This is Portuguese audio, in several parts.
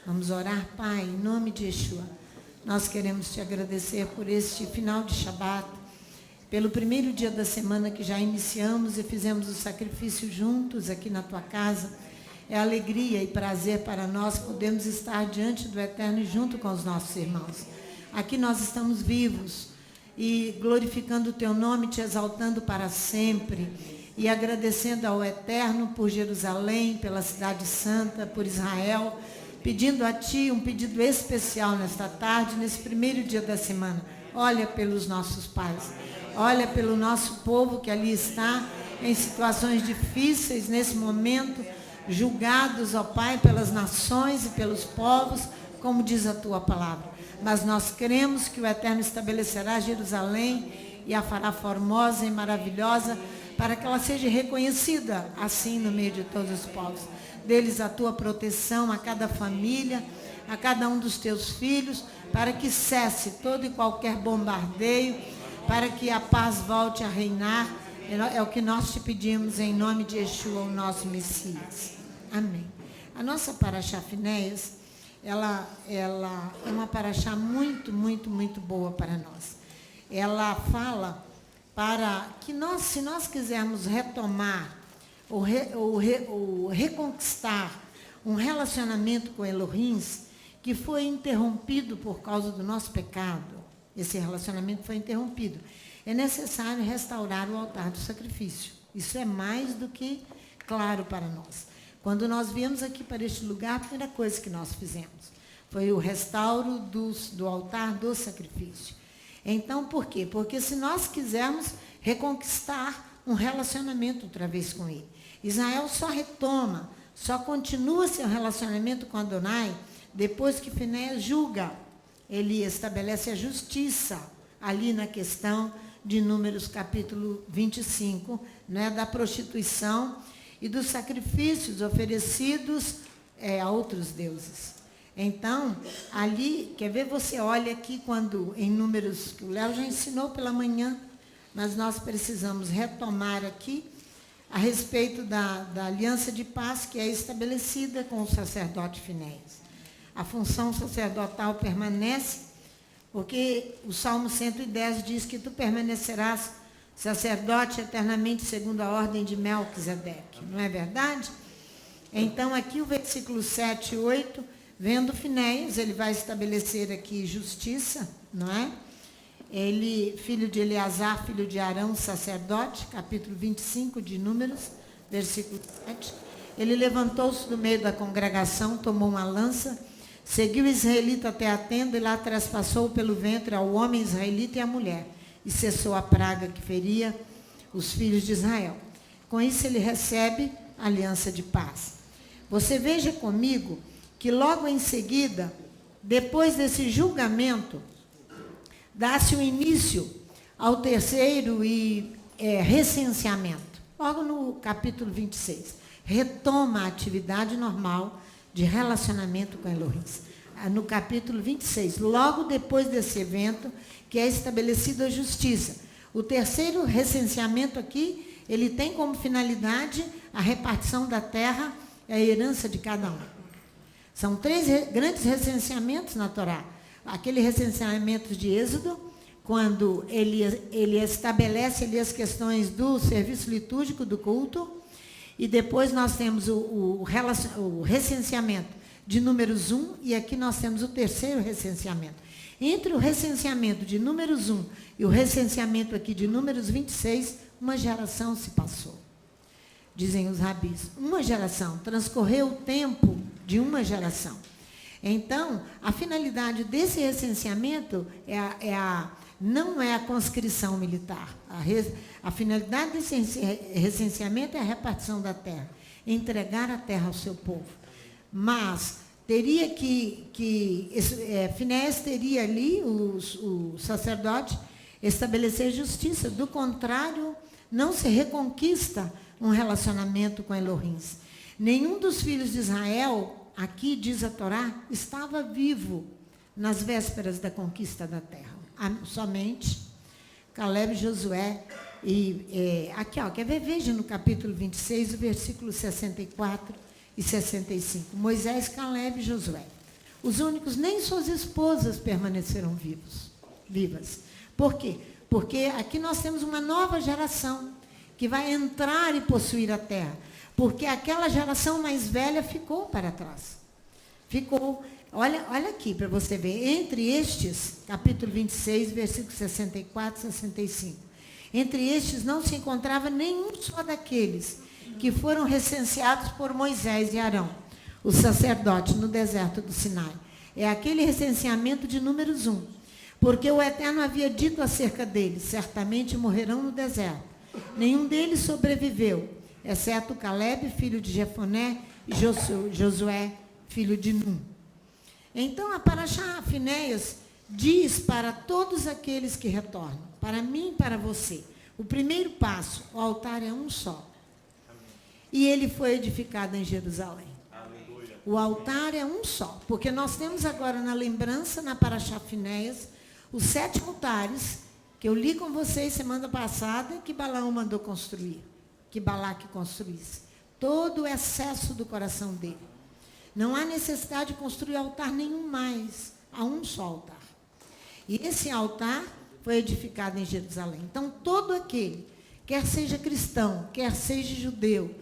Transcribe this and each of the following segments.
Vamos orar, Pai, em nome de Yeshua. Nós queremos te agradecer por este final de Shabat, pelo primeiro dia da semana que já iniciamos e fizemos o sacrifício juntos aqui na tua casa. É alegria e prazer para nós podermos estar diante do Eterno e junto com os nossos irmãos. Aqui nós estamos vivos e glorificando o teu nome, te exaltando para sempre e agradecendo ao Eterno por Jerusalém, pela cidade santa, por Israel, pedindo a ti um pedido especial nesta tarde, nesse primeiro dia da semana. Olha pelos nossos pais, olha pelo nosso povo que ali está em situações difíceis nesse momento, julgados, ó Pai, pelas nações e pelos povos, como diz a tua palavra. Mas nós cremos que o Eterno estabelecerá Jerusalém e a fará formosa e maravilhosa, para que ela seja reconhecida assim no meio de todos os povos. Deles a tua proteção a cada família, a cada um dos teus filhos, para que cesse todo e qualquer bombardeio, para que a paz volte a reinar. É o que nós te pedimos em nome de Yeshua, o nosso Messias. Amém. A nossa Parashá Finéias, ela é uma Parashá muito, muito, muito boa para nós. Ela fala para que nós, se nós quisermos retomar ou reconquistar um relacionamento com Elohim, que foi interrompido por causa do nosso pecado, esse relacionamento foi interrompido, é necessário restaurar o altar do sacrifício. Isso é mais do que claro para nós. Quando nós viemos aqui para este lugar, a primeira coisa que nós fizemos foi o restauro do altar do sacrifício. Então, por quê? Porque se nós quisermos reconquistar um relacionamento outra vez com ele, Israel só retoma, só continua seu relacionamento com Adonai depois que Finéias julga. Ele estabelece a justiça ali na questão de Números capítulo 25, né, da prostituição e dos sacrifícios oferecidos a outros deuses. Então, ali, quer ver, você olha aqui quando em Números, que o Léo já ensinou pela manhã, mas nós precisamos retomar aqui a respeito da aliança de paz que é estabelecida com o sacerdote Finéias. A função sacerdotal permanece, porque o Salmo 110 diz que tu permanecerás sacerdote eternamente segundo a ordem de Melquisedeque, não é verdade? Então, aqui o versículo 7 e 8, vendo Finéias, ele vai estabelecer aqui justiça, não é? Ele, filho de Eleazar, filho de Arão, sacerdote, capítulo 25 de Números, versículo 7. Ele levantou-se do meio da congregação, tomou uma lança, seguiu o israelita até a tenda e lá traspassou pelo ventre ao homem israelita e à mulher, e cessou a praga que feria os filhos de Israel. Com isso ele recebe a aliança de paz. Você veja comigo que logo em seguida, depois desse julgamento, dá-se o início ao terceiro recenseamento. Logo no capítulo 26, retoma a atividade normal de relacionamento com Elohim. No capítulo 26, logo depois desse evento, que é estabelecida a justiça. O terceiro recenseamento aqui, ele tem como finalidade a repartição da terra e a herança de cada um. São 3 grandes recenseamentos na Torá. Aquele recenseamento de Êxodo, quando ele estabelece ali as questões do serviço litúrgico, do culto, e depois nós temos o recenseamento de Números 1, e aqui nós temos o terceiro recenseamento. Entre o recenseamento de Números 1 e o recenseamento aqui de Números 26, uma geração se passou. Dizem os rabis, uma geração, transcorreu o tempo de uma geração. Então, a finalidade desse recenseamento não é a conscrição militar. A finalidade desse recenseamento é a repartição da terra, entregar a terra ao seu povo. Mas teria Finéias teria ali, o sacerdote, estabelecer justiça. Do contrário, não se reconquista um relacionamento com Elohim. Nenhum dos filhos de Israel, aqui diz a Torá, estava vivo nas vésperas da conquista da terra. Somente Caleb e Josué. Aqui, quer ver? Veja no capítulo 26, o versículo 64 e 65. Moisés, Caleb e Josué. Os únicos, nem suas esposas permaneceram vivas. Por quê? Porque aqui nós temos uma nova geração que vai entrar e possuir a terra. Porque aquela geração mais velha ficou para trás. Ficou. Olha aqui para você ver. Entre estes, capítulo 26, versículos 64 e 65. Entre estes não se encontrava nenhum só daqueles que foram recenseados por Moisés e Arão, o sacerdote, no deserto do Sinai. É aquele recenseamento de Números 1. Porque o Eterno havia dito acerca deles: certamente morrerão no deserto. Nenhum deles sobreviveu, exceto Caleb, filho de Jefoné, e Josué, filho de Num. Então, a Paraxá Finéias diz para todos aqueles que retornam, para mim e para você, o primeiro passo: o altar é um só. E ele foi edificado em Jerusalém. Aleluia. O altar é um só, porque nós temos agora na lembrança, na Paraxá Finéias, os 7 altares que eu li com vocês semana passada, que Balaão mandou construir, que Balaque construísse. Todo o excesso do coração dele. Não há necessidade de construir altar nenhum mais, há um só altar. E esse altar foi edificado em Jerusalém. Então, todo aquele, quer seja cristão, quer seja judeu,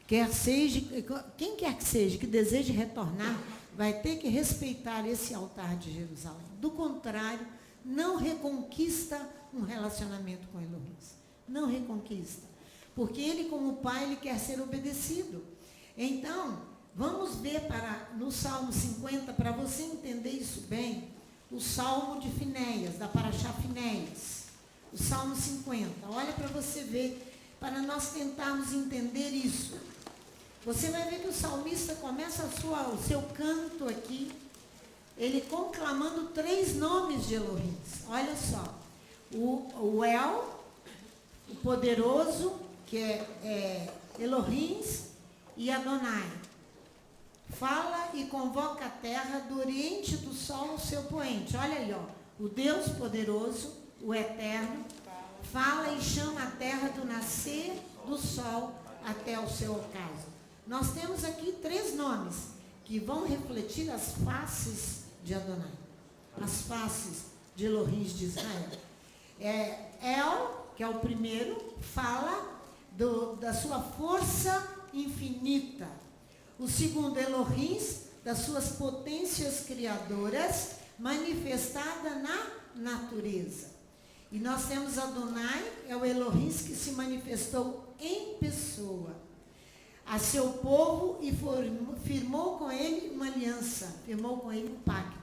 quer seja, quem quer que seja, que deseje retornar, vai ter que respeitar esse altar de Jerusalém. Do contrário, não reconquista um relacionamento com Elohim. Não reconquista. Porque ele, como pai, ele quer ser obedecido. Então, vamos ver no Salmo 50, para você entender isso bem, o Salmo de Finéias, da Paraxá Finéias. O Salmo 50. Olha para você ver, para nós tentarmos entender isso. Você vai ver que o salmista começa o seu canto aqui, ele conclamando 3 nomes de Elohim. Olha só, o El, o poderoso, que é Elohim, e Adonai. Fala e convoca a terra do oriente do sol ao seu poente. Olha aí, ó, o Deus poderoso, o eterno, fala e chama a terra do nascer do sol até o seu ocaso. Nós temos aqui 3 nomes que vão refletir as faces de Adonai, as faces de Elohim de Israel. El, que é o primeiro, fala da sua força infinita. O segundo, Elohim, das suas potências criadoras, manifestada na natureza. E nós temos Adonai, é o Elohim que se manifestou em pessoa a seu povo e firmou com ele uma aliança, firmou com ele um pacto.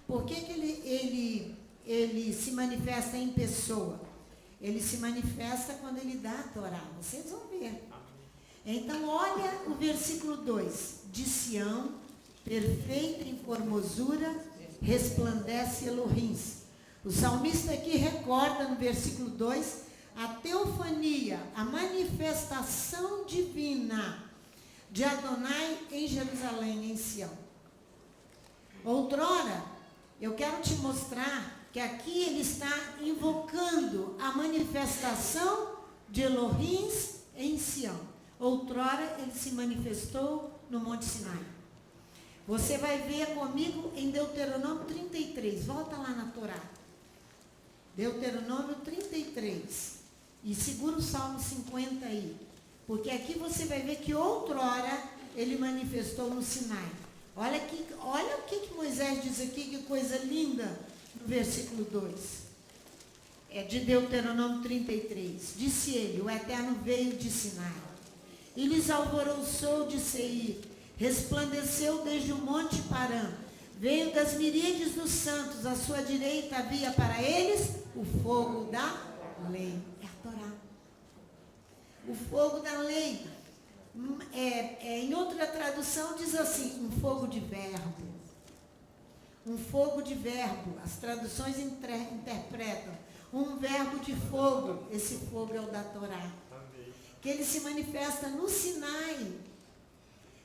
Por que ele se manifesta em pessoa? Ele se manifesta quando ele dá a Torá. Vocês vão ver. Então, olha o versículo 2. De Sião, perfeita em formosura, resplandece Elohim. O salmista aqui recorda no versículo 2 a teofania, a manifestação divina de Adonai em Jerusalém, em Sião. Outrora, eu quero te mostrar que aqui ele está invocando a manifestação de Elohim em Sião. Outrora, ele se manifestou no Monte Sinai. Você vai ver comigo em Deuteronômio 33. Volta lá na Torá. Deuteronômio 33. E segura o Salmo 50 aí. Porque aqui você vai ver que outrora ele manifestou no Sinai. Olha o que Moisés diz aqui, que coisa linda, no versículo 2. É de Deuteronômio 33. Disse ele: o Eterno veio de Sinai e lhes alvoroçou de Seir, resplandeceu desde o monte Parã, veio das miríades dos santos, à sua direita havia para eles o fogo da lei. É a Torá. O fogo da lei. Em outra tradução diz assim, um fogo de verbo. Um fogo de verbo. As traduções interpretam. Um verbo de fogo. Esse fogo é o da Torá. Que ele se manifesta no Sinai.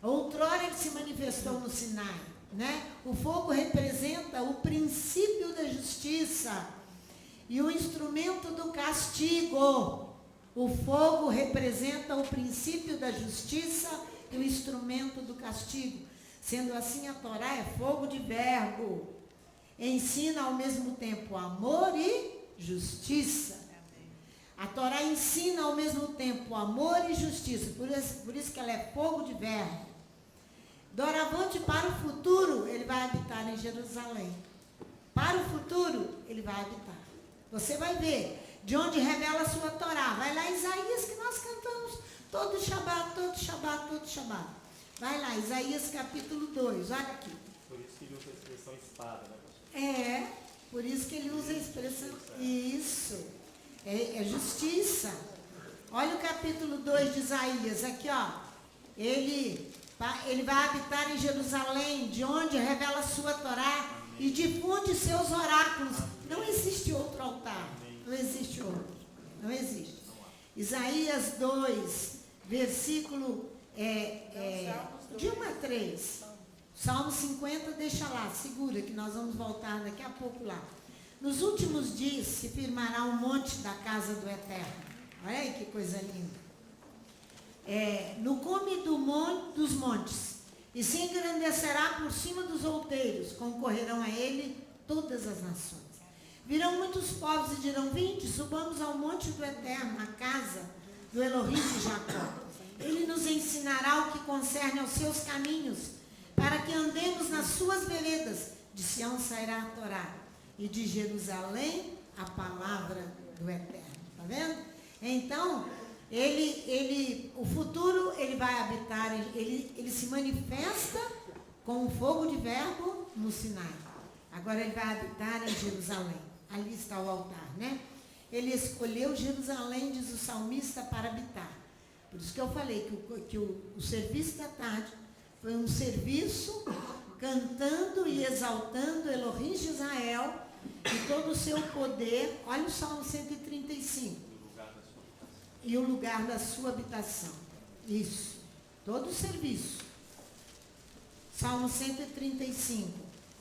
Outrora ele se manifestou no Sinai, né? O fogo representa o princípio da justiça e o instrumento do castigo. O fogo representa o princípio da justiça e o instrumento do castigo. Sendo assim, a Torá é fogo de verbo. Ensina ao mesmo tempo amor e justiça. A Torá ensina ao mesmo tempo amor e justiça. Por isso que ela é fogo de verbo. Doravante, para o futuro, ele vai habitar em Jerusalém. Para o futuro, ele vai habitar. Você vai ver de onde revela a sua Torá. Vai lá, Isaías, que nós cantamos todo Shabat, todo Shabat, todo Shabat. Vai lá, Isaías capítulo 2, olha aqui. Por isso que ele usa a expressão espada, né, pastor? É, por isso que ele usa a expressão. Isso, é justiça. Olha o capítulo 2 de Isaías, aqui ó. Ele vai habitar em Jerusalém, de onde revela a sua Torá e difunde seus oráculos. Não existe outro altar, não existe outro, não existe. Isaías 2, versículo de 1 a 3. Salmo 50, deixa lá, segura que nós vamos voltar daqui a pouco lá. Nos últimos dias se firmará um monte da casa do Eterno. Olha aí que coisa linda. No cume dos montes, e se engrandecerá por cima dos outeiros, concorrerão a ele todas as nações. Virão muitos povos e dirão: vinde, subamos ao monte do Eterno, à casa do Elohim de Jacó. Ele nos ensinará o que concerne aos seus caminhos, para que andemos nas suas veredas. De Sião sairá a Torá, e de Jerusalém a palavra do Eterno. Está vendo? Então, o futuro, ele vai habitar, ele se manifesta com o fogo de verbo no Sinai. Agora ele vai habitar em Jerusalém. Ali está o altar, né? Ele escolheu Jerusalém, diz o salmista, para habitar. Por isso que eu falei que o serviço da tarde foi um serviço cantando e exaltando Elohim de Israel e todo o seu poder. Olha o Salmo 135. E o lugar da sua habitação. Isso. Todo o serviço. Salmo 135.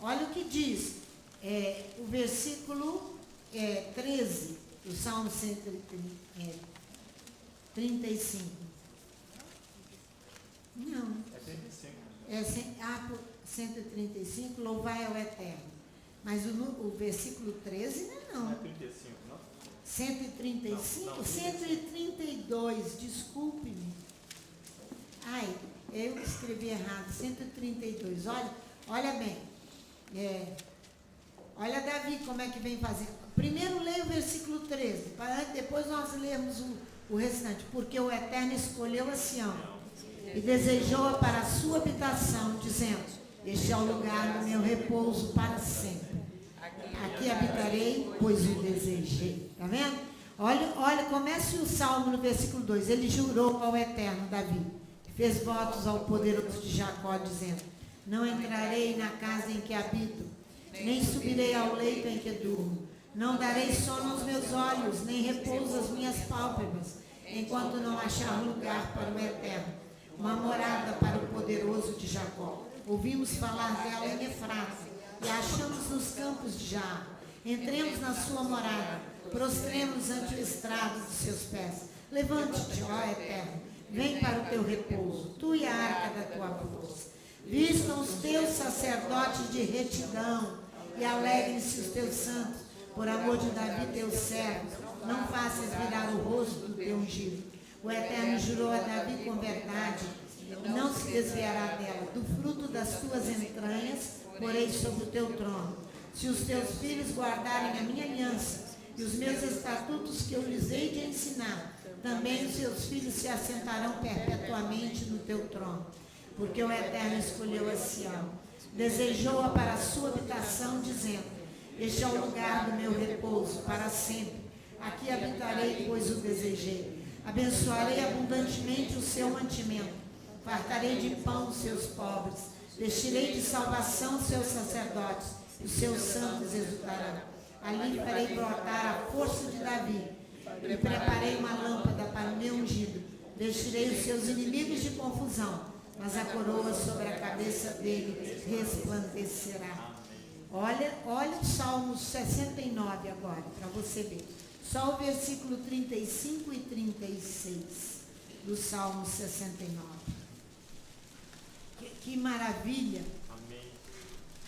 Olha o que diz. O versículo 13 do Salmo 135. Não. É 35. 135, louvai ao Eterno. Mas o versículo 13 não. Não é 35, não? 135? Não, 132, desculpe-me. Ai, eu escrevi errado, 132. Olha bem. Olha Davi como é que vem fazer. Primeiro leia o versículo 13, para depois nós lermos o restante. Porque o Eterno escolheu a Sião e desejou-a para a sua habitação, dizendo: este é o lugar do meu repouso para sempre. Aqui habitarei, pois o desejei. Está vendo? Olha, comece o Salmo no versículo 2. Ele jurou ao Eterno, Davi, fez votos ao poderoso de Jacó, dizendo: não entrarei na casa em que habito, nem subirei ao leito em que durmo. Não darei sono aos meus olhos, nem repouso às minhas pálpebras, enquanto não achar lugar para o Eterno, uma morada para o poderoso de Jacó. Ouvimos falar dela em Efrata, e achamos nos campos de Jaar. Entremos na sua morada, prostremos ante o estrado de seus pés. Levante-te, ó Eterno, vem para o teu repouso, tu e a arca da tua força. Vistam os teus sacerdotes de retidão, e alegrem-se os teus santos, por amor de Davi teu servo. Não faças virar o rosto do teu ungido. O Eterno jurou a Davi com verdade, e não se desviará dela. Do fruto das tuas entranhas porei sobre o teu trono. Se os teus filhos guardarem a minha aliança e os meus estatutos que eu lhes hei de ensinar, também os seus filhos se assentarão perpetuamente no teu trono. Porque o Eterno escolheu a Sião, desejou-a para a sua habitação, dizendo: este é o lugar do meu repouso para sempre. Aqui habitarei, pois o desejei. Abençoarei abundantemente o seu mantimento. Fartarei de pão os seus pobres. Vestirei de salvação os seus sacerdotes. Os seus santos exultarão. Ali farei brotar a força de Davi. E preparei uma lâmpada para o meu ungido. Vestirei os seus inimigos de confusão, mas a coroa sobre a cabeça dele resplandecerá. Olha o Salmo 69 agora, para você ver. Só o versículo 35 e 36 do Salmo 69. Que maravilha. Amém.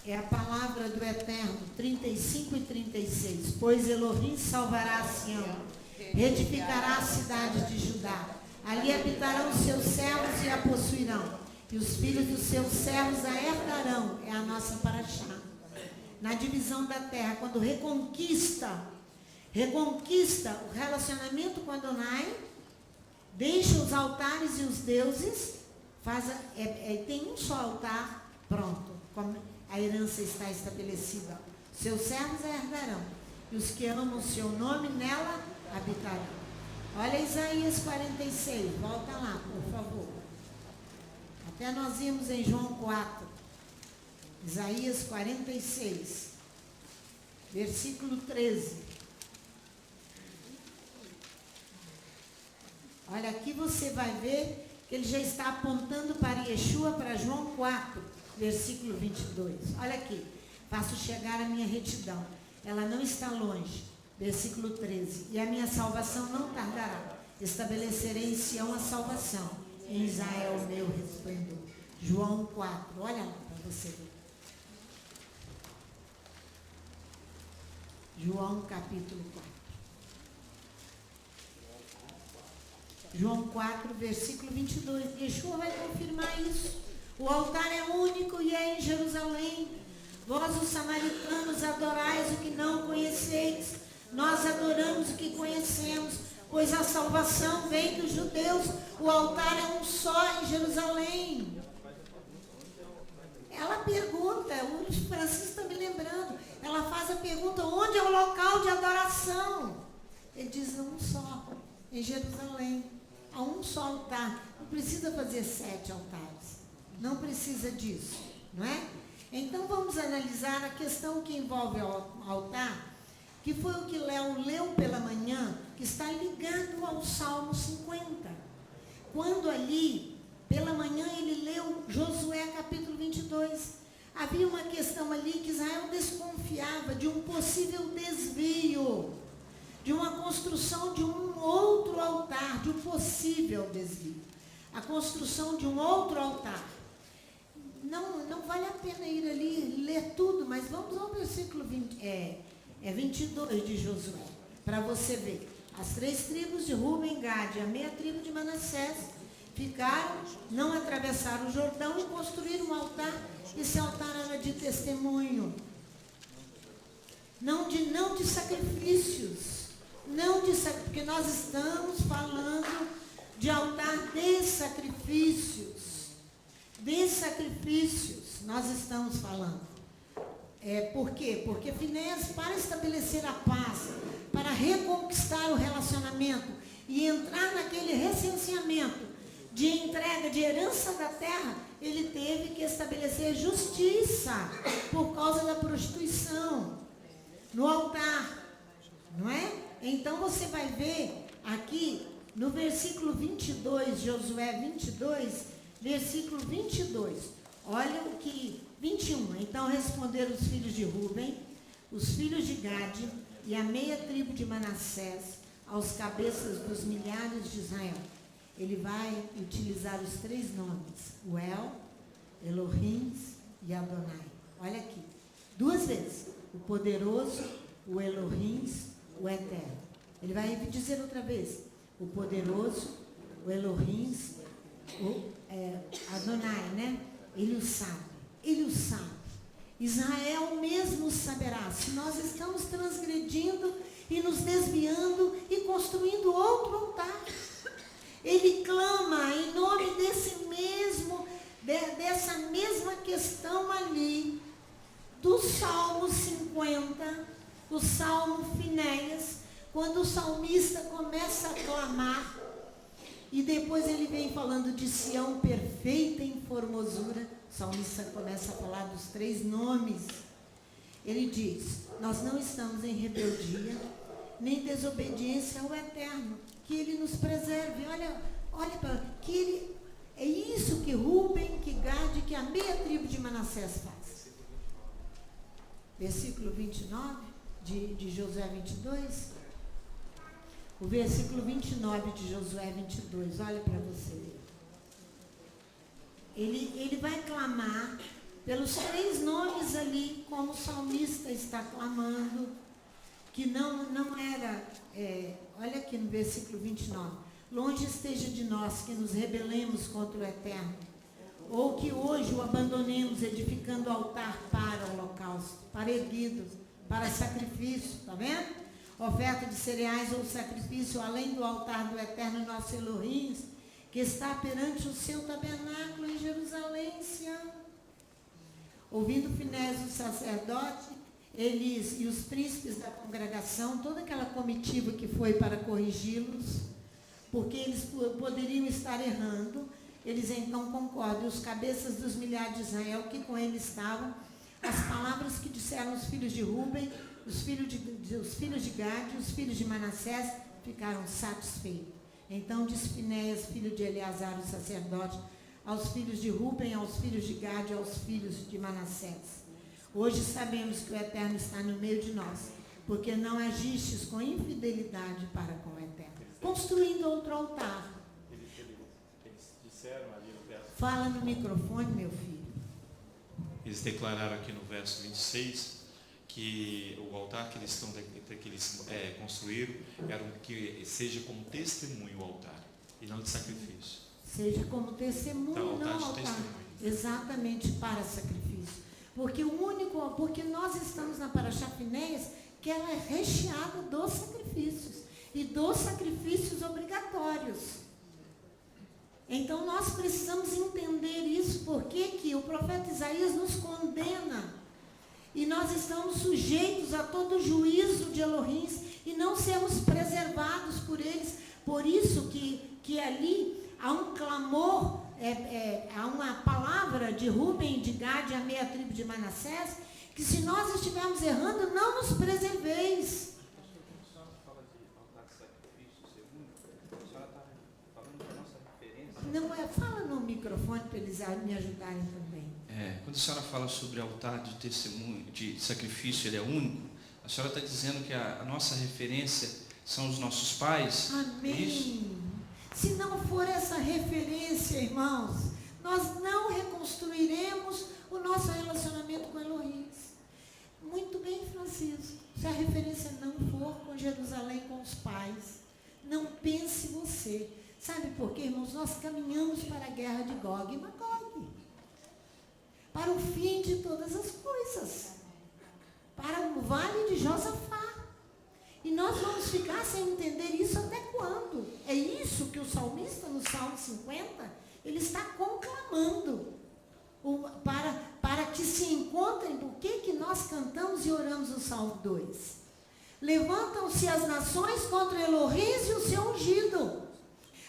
É a palavra do Eterno, 35 e 36. Pois Elohim salvará a Sião, reedificará a cidade de Judá. Ali habitarão os seus servos e a possuirão. E os filhos dos seus servos a herdarão. É a nossa paraxá. Na divisão da terra, quando reconquista o relacionamento com Adonai, deixa os altares e os deuses, tem um só altar, pronto, a herança está estabelecida. Seus servos a herdarão, e os que amam o seu nome nela habitarão. Olha Isaías 46, volta lá, por favor. Até nós vimos em João 4, Isaías 46, versículo 13. Olha, aqui você vai ver que ele já está apontando para Yeshua, para João 4, versículo 22. Olha aqui, faço chegar a minha retidão, ela não está longe. Versículo 13, e a minha salvação não tardará, estabelecerei em Sião a salvação, em Israel o meu resplendor. João 4, olha lá para você ver. João capítulo 4. João 4, versículo 22. Yeshua vai confirmar isso. O altar é único e é em Jerusalém. Vós, os samaritanos, adorais o que não conheceis. Nós adoramos o que conhecemos, pois a salvação vem dos judeus. O altar é um só em Jerusalém. Ela pergunta, o Francisco está me lembrando, ela faz a pergunta, onde é o local de adoração? Ele diz, um só, em Jerusalém. Há um só altar. Não precisa fazer 7 altares. Não precisa disso, não é? Então vamos analisar a questão que envolve o altar, que foi o que Léo leu pela manhã, que está ligado ao Salmo 50. Quando ali, pela manhã, ele leu Josué capítulo 22. Havia uma questão ali que Israel desconfiava de um possível desvio, de uma construção de um outro altar, de um possível desvio. A construção de um outro altar. Não vale a pena ir ali ler tudo, mas vamos ao versículo 22 de Josué, para você ver. As 3 tribos de Ruben, Gade e a meia tribo de Manassés ficaram, não atravessaram o Jordão e construíram um altar. Esse altar era de testemunho, não de sacrifícios, porque nós estamos falando de altar de sacrifícios. De sacrifícios nós estamos falando. Por quê? Porque Finéias, para estabelecer a paz, para reconquistar o relacionamento e entrar naquele recenseamento de entrega de herança da terra, ele teve que estabelecer justiça por causa da prostituição no altar, não é? Então você vai ver aqui no versículo 22, Josué 22, versículo 22, olha o que, 21, então responderam os filhos de Ruben, os filhos de Gade e a meia tribo de Manassés, aos cabeças dos milhares de Israel. Ele vai utilizar os 3 nomes, o El, Elohim e Adonai. Olha aqui, 2 vezes, o poderoso, o Elohim, o eterno. Ele vai dizer outra vez, o poderoso, o Elohim, o Adonai, né? Ele o sabe. Israel mesmo saberá se nós estamos transgredindo e nos desviando e construindo outro altar. Ele clama em nome dessa mesma questão ali, do Salmo 50, o Salmo Finéias, quando o salmista começa a clamar, e depois ele vem falando de Sião perfeita em formosura. O salmista começa a falar dos 3 nomes. Ele diz, nós não estamos em rebeldia, nem desobediência ao Eterno. Que Ele nos preserve. Olha para que Ele... É isso que Ruben, que Gade, que a meia tribo de Manassés faz. Versículo 29 de Josué 22. O versículo 29 de Josué 22, olha para você. ele vai clamar pelos 3 nomes ali, como o salmista está clamando, que não era, olha aqui no versículo 29, longe esteja de nós que nos rebelemos contra o Eterno, ou que hoje o abandonemos edificando altar para o holocausto, para erguido, para sacrifício, está vendo? Oferta de cereais ou sacrifício, além do altar do Eterno nosso Elohim, que está perante o seu tabernáculo em Jerusalém, Sião. Ouvindo Finés, o sacerdote, eles e os príncipes da congregação, toda aquela comitiva que foi para corrigi-los, porque eles poderiam estar errando, eles então concordam, os cabeças dos milhares de Israel que com ele estavam, as palavras que disseram os filhos de Ruben, os filhos de Gade, os filhos de Manassés, ficaram satisfeitos. Então disse Finéias, filho de Eleazar, o sacerdote, aos filhos de Ruben, aos filhos de Gade, aos filhos de Manassés: hoje sabemos que o Eterno está no meio de nós, porque não agistes com infidelidade para com o Eterno, construindo outro altar. Eles disseram ali no verso. Fala no microfone, meu filho. Eles declararam aqui no verso 26 que o altar que eles construíram era que seja como testemunho o altar e não de sacrifício. Seja como testemunho, então, não altar altar. De testemunho. Exatamente, para sacrifício. Porque nós estamos na Parashá Finéias, que ela é recheada dos sacrifícios e dos sacrifícios obrigatórios. Então nós precisamos entender isso, porque que o profeta Isaías nos condena e nós estamos sujeitos a todo juízo de Elohim e não sermos preservados por eles. Por isso que ali há um clamor, há uma palavra de Ruben, de Gade, a meia tribo de Manassés, que se nós estivermos errando, não nos preserveis. Não fala no microfone para eles me ajudarem também. Quando a senhora fala sobre altar de testemunho, de sacrifício, ele é único, a senhora está dizendo que a nossa referência são os nossos pais? Amém. Isso? Se não for essa referência, irmãos, nós não reconstruiremos o nosso relacionamento com Elohim. Muito bem, Francisco. Se a referência não for com Jerusalém, com os pais, não pense você. Sabe por quê, irmãos? Nós caminhamos para a guerra de Gog e Magog, para o fim de todas as coisas, para o vale de Josafá. E nós vamos ficar sem entender isso até quando? É isso que o salmista, no Salmo 50, ele está conclamando, para que se encontrem. Por que nós cantamos e oramos no Salmo 2? Levantam-se as nações contra Elohim e o seu ungido.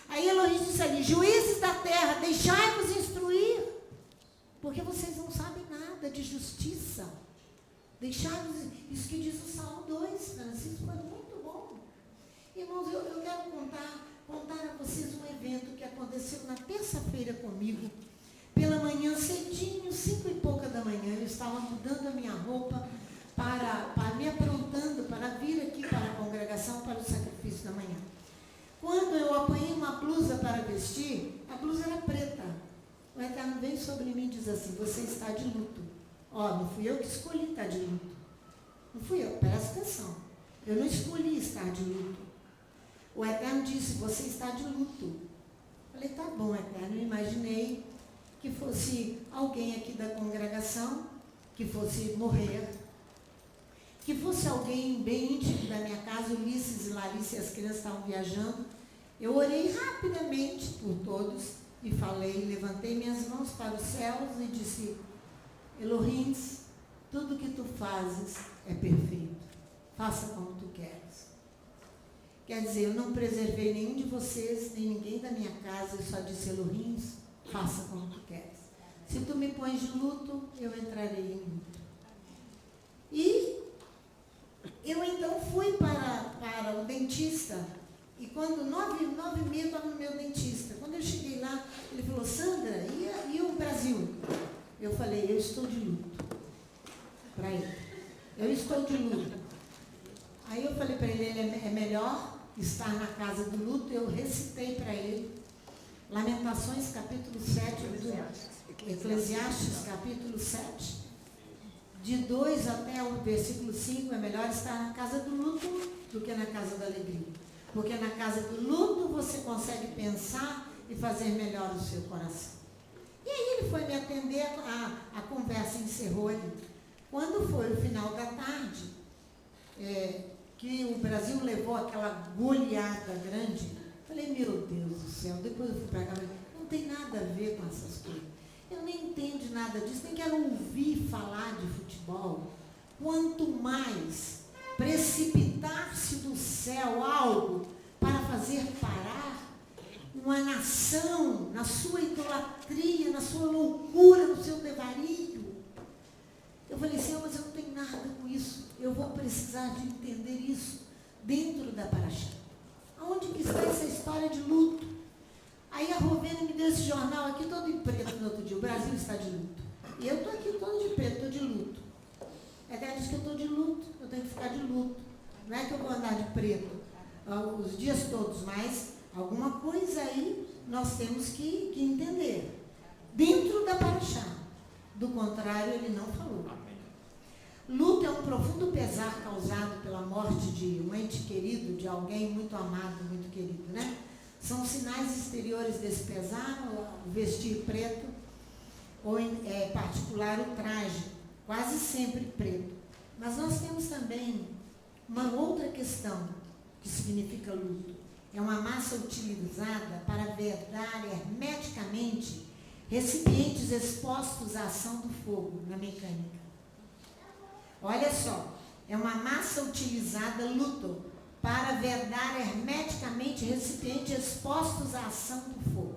Aí Elohim disse ali: juízes da terra, deixai-vos instruir, porque vocês não sabem nada de justiça. Deixai-vos, isso que diz o Salmo 2, Francisco, foi muito bom. Irmãos, eu quero contar a vocês um evento que aconteceu na terça-feira comigo, pela manhã, cedinho, 5 e pouca da manhã, eu estava mudando a minha roupa, para me aprontando para vir aqui para a congregação, para o sacrifício da manhã. Quando eu apanhei uma blusa para vestir, a blusa era preta. O Eterno veio sobre mim e diz assim: você está de luto. Não fui eu que escolhi estar de luto. Não fui eu, presta atenção. Eu não escolhi estar de luto. O Eterno disse: você está de luto. Falei: tá bom, Eterno. Eu imaginei que fosse alguém aqui da congregação, que fosse morrer, que fosse alguém bem íntimo da minha casa. Ulisses e Larissa e as crianças estavam viajando. Eu orei rapidamente por todos e falei, levantei minhas mãos para os céus e disse: Elohim, tudo que tu fazes é perfeito. Faça como tu queres. Quer dizer, eu não preservei nenhum de vocês, nem ninguém da minha casa, eu só disse: Elohim, faça como tu queres. Se tu me pões de luto, eu entrarei em luto. E eu então fui para o dentista, e quando 9h30 eu estava no meu dentista. Quando eu cheguei lá, ele falou: Sandra, e o Brasil? Eu falei: eu estou de luto. Para ele: eu estou de luto. Aí eu falei para ele: é melhor estar na casa do luto. Eu recitei para ele Lamentações capítulo 7, Eclesiastes capítulo 7, de 2 até o versículo 5, é melhor estar na casa do luto do que na casa da alegria. Porque na casa do luto você consegue pensar e fazer melhor o seu coração. E aí ele foi me atender, a conversa encerrou ali. Quando foi o final da tarde, que o Brasil levou aquela goleada grande, falei, meu Deus do céu, depois eu fui para cá, não tem nada a ver com essas coisas. Eu nem entendo nada disso, nem quero ouvir falar de futebol. Quanto mais precipitar-se do céu algo para fazer parar uma nação na sua idolatria, na sua loucura, no seu devario. Eu falei, Senhor, mas eu não tenho nada com isso. Eu vou precisar de entender isso dentro da Paraxá. Aonde que está essa história de luto? Aí a Rovena me deu esse jornal aqui todo em preto no outro dia. O Brasil está de luto. E eu estou aqui todo de preto, estou de luto. Ela diz que eu estou de luto, eu tenho que ficar de luto. Não é que eu vou andar de preto os dias todos, mas alguma coisa aí nós temos que entender. Dentro da Paraxá. Do contrário, ele não falou. Luto é um profundo pesar causado pela morte de um ente querido, de alguém muito amado, muito querido, né? São sinais exteriores desse pesar, o vestir preto, ou em particular o traje, quase sempre preto. Mas nós temos também uma outra questão que significa luto. É uma massa utilizada para vedar hermeticamente recipientes expostos à ação do fogo na mecânica. Olha só, é uma massa utilizada, luto, para vedar hermeticamente recipientes expostos à ação do fogo.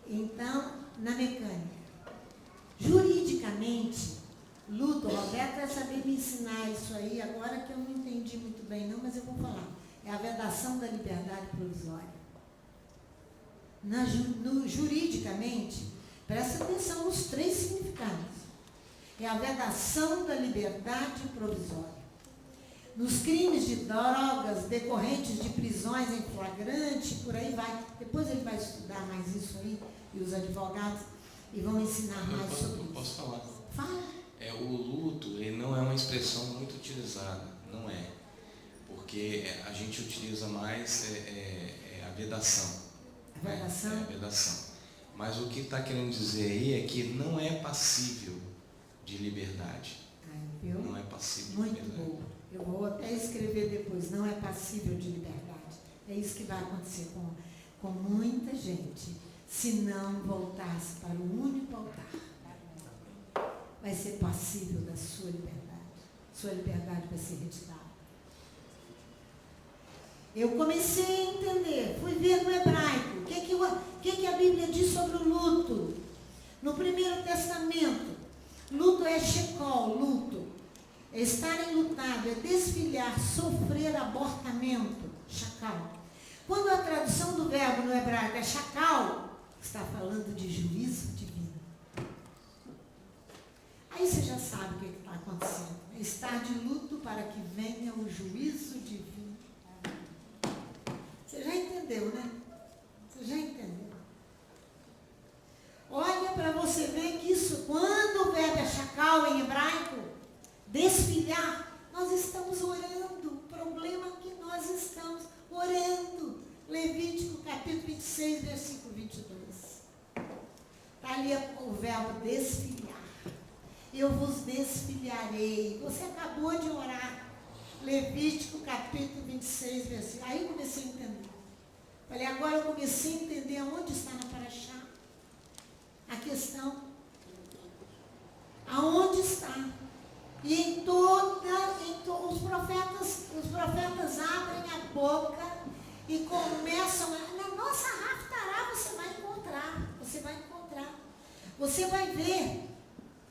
Então, na mecânica, juridicamente, luto, Roberto vai saber me ensinar isso aí, agora que eu não entendi muito bem não, mas eu vou falar. É a vedação da liberdade provisória. Juridicamente, presta atenção nos 3 significados. É a vedação da liberdade provisória. Nos crimes de drogas decorrentes de prisões em flagrante, por aí vai. Depois ele vai estudar mais isso aí, e os advogados, e vão ensinar mais sobre isso. Posso falar? Fala. O luto, ele não é uma expressão muito utilizada, não é. Porque a gente utiliza mais a vedação. A vedação? A vedação. Mas o que está querendo dizer aí é que não é passível de liberdade. Viu? Não é passível Muito de liberdade. bom. Eu vou até escrever depois, não é passível de liberdade. É isso que vai acontecer com muita gente, se não voltar-se para o único altar. Vai ser passível da sua liberdade. Sua liberdade vai ser retirada. Eu comecei a entender, fui ver no hebraico, o que a Bíblia diz sobre o luto. No Primeiro Testamento, luto é shekol, luto. É estar enlutado, é desfilhar, sofrer abortamento, shakal. Quando a tradução do verbo no hebraico é shakal, está falando de juízo divino. Aí você já sabe o que está acontecendo. É estar de luto para que venha o juízo divino. Você já entendeu, né? Você já entendeu? Olha para você ver que isso, quando o verbo é shakal em hebraico, desfilhar, nós estamos orando. O problema é que nós estamos orando. Levítico capítulo 26, versículo 22. Está ali o verbo desfilhar. Eu vos desfilharei. Você acabou de orar. Levítico capítulo 26, versículo. Aí eu comecei a entender. Falei, agora eu comecei a entender aonde está na Paraxá a questão. Aonde está? E os profetas abrem a boca e começam na nossa Haftará você vai encontrar. Você vai ver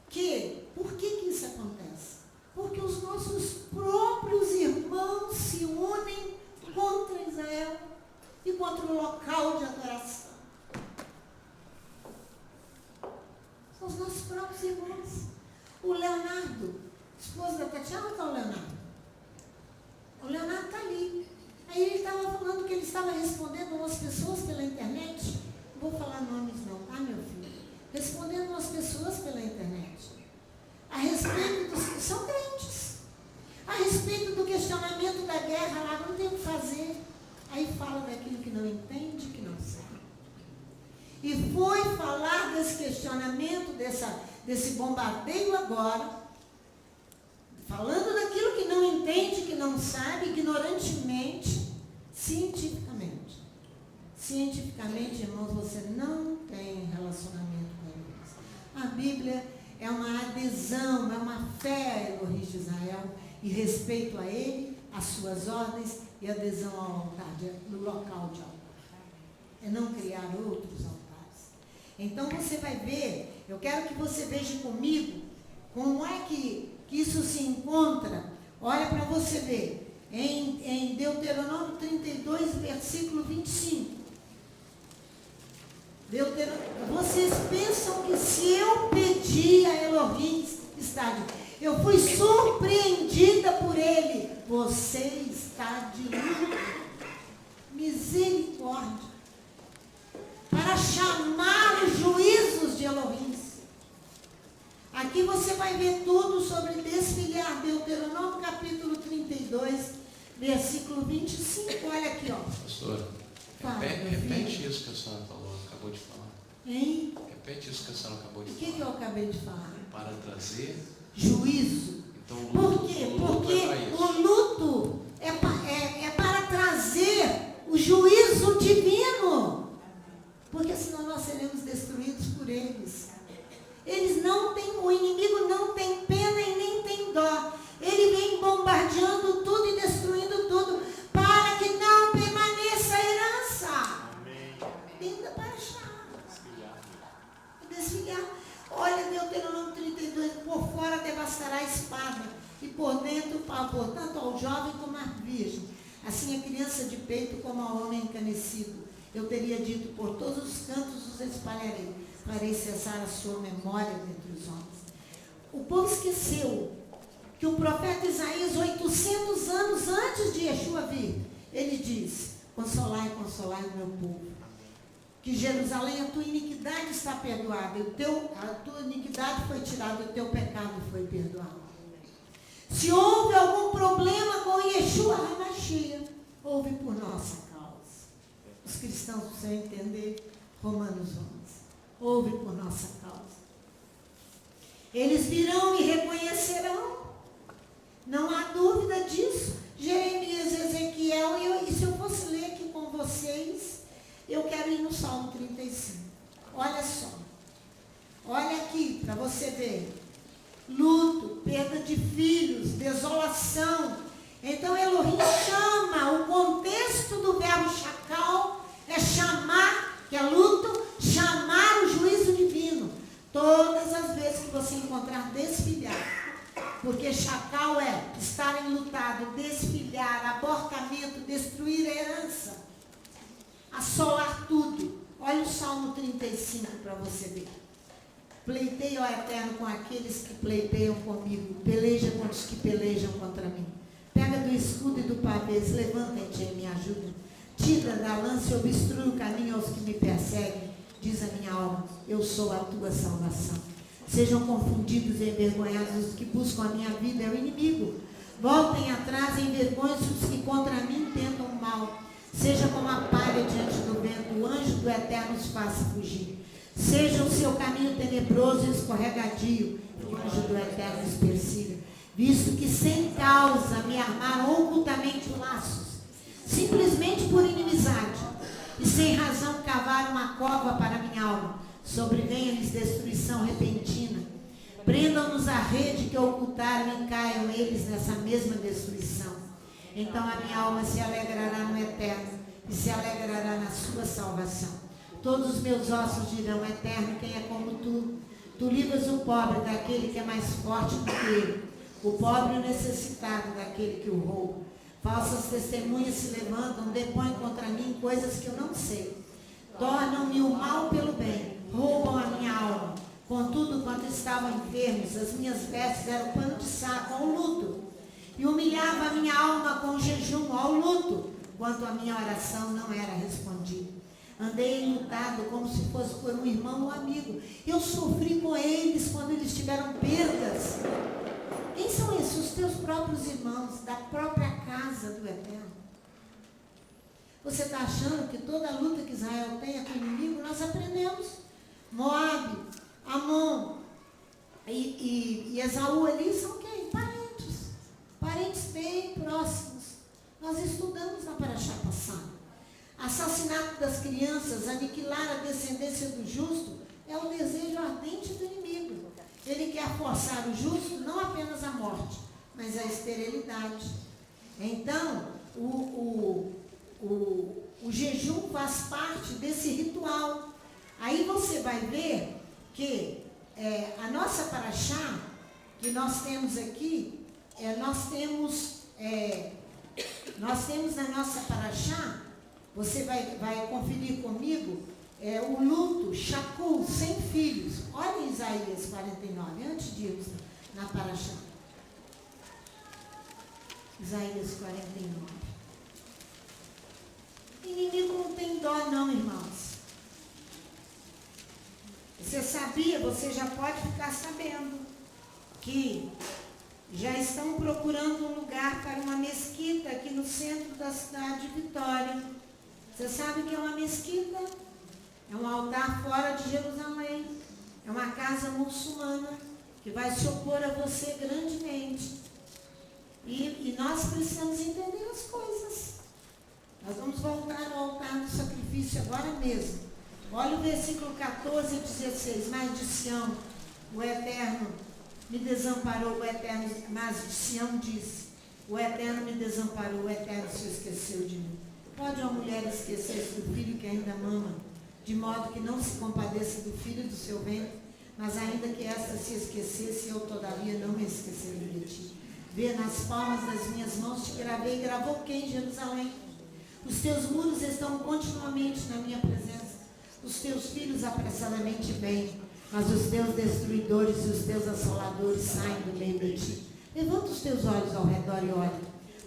que, por que isso acontece? Porque os nossos próprios irmãos se unem contra Israel e contra o local de adoração. São os nossos próprios irmãos. O Leonardo, esposo da Tatiana, está o Leonardo? O Leonardo está ali. Aí ele estava falando que ele estava respondendo umas pessoas pela internet. vou falar nomes não, tá, meu filho? Respondendo às pessoas pela internet. A respeito dos que são crentes. A respeito do questionamento da guerra lá, não tem o que fazer. Aí fala daquilo que não entende, que não sabe. E foi falar desse questionamento, desse bombardeio agora, falando daquilo que não entende, que não sabe, ignorantemente, cientificamente. Cientificamente, irmãos, você não tem relacionamento com Deus. A Bíblia é uma adesão, é uma fé, Elohim de Israel, e respeito a Ele, às suas ordens e adesão ao altar, no local de altar. É não criar outros altares. Então você vai ver, eu quero que você veja comigo como é que isso se encontra. Olha para você ver, em Deuteronômio 32, versículo 25. Vocês pensam que se eu pedir a Elohim, eu fui surpreendida por ele, você está de luto, misericórdia, para chamar os juízos de Elohim. Aqui você vai ver tudo sobre desfiliar. Deuteronômio capítulo 32, versículo 25, olha aqui, ó. Pastora, repete isso que a senhora falou, acabou de falar. Hein? Repete isso que a senhora acabou de falar. O que eu acabei de falar? Para trazer juízo. Então, Por quê? Porque o luto é para trazer o juízo divino. Porque senão nós seremos destruídos por eles. Eles não têm, o inimigo não tem pena e nem tem dó. Ele vem bombardeando tudo e destruindo tudo para que não permaneça a herança. Ainda para achar. Desfilhar. Olha, Deuteronômio 32, por fora devastará a espada, e por dentro pavor, tanto ao jovem como à virgem. Assim a criança de peito como ao homem encanecido. Eu teria dito, por todos os cantos os espalharei, farei cessar a sua memória dentre os homens. O povo esqueceu que o profeta Isaías, 800 anos antes de Yeshua vir, ele diz, consolai o meu povo. Que Jerusalém, a tua iniquidade está perdoada, a tua iniquidade foi tirada, o teu pecado foi perdoado. Se houve algum problema com Yeshua HaMashiach, houve por nossa causa. Os cristãos precisam entender Romanos 11. Houve por nossa causa. Eles virão e reconhecerão. Não há dúvida disso. Jeremias, Ezequiel, e se eu fosse ler aqui com vocês, eu quero ir no Salmo 35. Olha só. Olha aqui para você ver. Luto, perda de filhos, desolação. Então Elohim chama, o contexto do verbo chacal é chamar, que é luto, chamar o juízo divino. Todas as vezes que você encontrar desfilhar. Porque chacal é estar enlutado, desfilhar, abortamento, destruir a herança. Assolar tudo. Olha o Salmo 35 para você ver. Pleiteio, ó Eterno, com aqueles que pleiteiam comigo. Peleja contra os que pelejam contra mim. Pega do escudo e do pavês, levanta-te e me ajuda. Tira da lança e obstrui o caminho aos que me perseguem. Diz a minha alma, eu sou a tua salvação. Sejam confundidos e envergonhados os que buscam a minha vida, é o inimigo. Voltem atrás e envergonhem os que contra mim tentam o mal. Seja como a palha diante do vento, o anjo do Eterno os faça fugir. Seja o seu caminho tenebroso e escorregadio, e o anjo do Eterno os persiga. Visto que sem causa me armaram ocultamente laços, simplesmente por inimizade, e sem razão cavaram uma cova para minha alma, sobrevenha-lhes destruição repentina. Prendam-nos a rede que ocultaram e caiam eles nessa mesma destruição. Então a minha alma se alegrará no Eterno e se alegrará na sua salvação. Todos os meus ossos dirão, Eterno, quem é como tu? Tu livras o pobre daquele que é mais forte do que ele, o pobre e o necessitado daquele que o rouba. Falsas testemunhas se levantam, depõem contra mim coisas que eu não sei. Tornam-me o mal pelo bem, roubam a minha alma. Contudo, quando estavam enfermos, as minhas vestes eram pano de saco, ao luto. E humilhava a minha alma com jejum, ao luto, quanto a minha oração não era respondida. Andei enlutado como se fosse por um irmão ou amigo. Eu sofri com eles quando eles tiveram perdas. Quem são esses? Os teus próprios irmãos, da própria casa do Eterno. Você está achando que toda a luta que Israel tem com o inimigo, nós aprendemos. Moabe, Amon e Esaú ali são quem? Parentes. Parentes bem próximos. Nós estudamos na Parashá passada. Assassinato das crianças, aniquilar a descendência do justo, é o desejo ardente do inimigo. Ele quer forçar o justo não apenas à morte, mas à esterilidade. Então, o jejum faz parte desse ritual. Aí você vai ver que a nossa Parashá, que nós temos aqui, nós temos na nossa Parashá, você vai conferir comigo, o luto, Shakul, sem filhos. Olha em Isaías 49, antes de irmos na Parashá. Isaías 49. Inimigo não tem dó não, irmãos. Você sabia, você já pode ficar sabendo, que já estão procurando um lugar para uma mesquita aqui no centro da cidade de Vitória. Você sabe o que é uma mesquita? É um altar fora de Jerusalém. É uma casa muçulmana que vai se opor a você grandemente. E nós precisamos entender as coisas. Nós vamos voltar ao altar do sacrifício agora mesmo. Olha o versículo 14 e 16. Mas de Sião, o Eterno me desamparou, o Eterno, mas de Sião disse, o Eterno me desamparou, o Eterno se esqueceu de mim. Pode uma mulher esquecer-se do filho que ainda mama, de modo que não se compadeça do filho do seu ventre, mas ainda que esta se esquecesse, eu todavia não me esquecerei de ti. Vê nas palmas das minhas mãos, te gravei, gravou quem, Jerusalém? Os teus muros estão continuamente na minha presença, os teus filhos apressadamente vêm, mas os teus destruidores e os teus assoladores saem do meio de ti. Levanta os teus olhos ao redor e olha.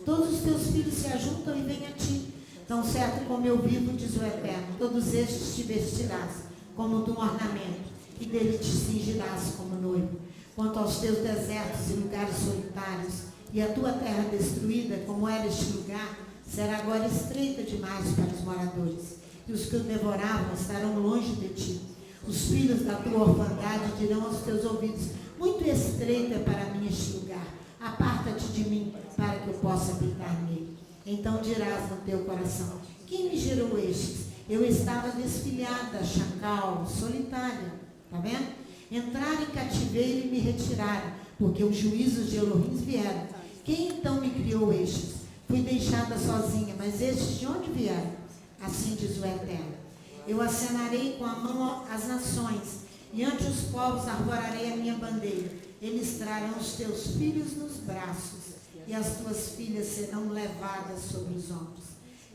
Todos os teus filhos se ajuntam e vêm a ti. Tão certo como eu vivo, diz o Eterno, todos estes te vestirás como de um ornamento, e dele te cingirás como noivo. Quanto aos teus desertos e lugares solitários, e a tua terra destruída, como era este lugar, será agora estreita demais para os moradores, e os que o devoravam estarão longe de ti. Os filhos da tua orfandade dirão aos teus ouvidos, muito estreito é para mim este lugar, aparta-te de mim, para que eu possa habitar nele. Então dirás no teu coração, quem me gerou estes? Eu estava desfilhada, chacal, solitária. Está vendo? Entraram em cativeiro e me retiraram, porque os juízos de Elohim vieram. Quem então me criou estes? Fui deixada sozinha, mas estes de onde vieram? Assim diz o Eterno. Eu acenarei com a mão às nações, e ante os povos arvorarei a minha bandeira. Eles trarão os teus filhos nos braços, e as tuas filhas serão levadas sobre os ombros.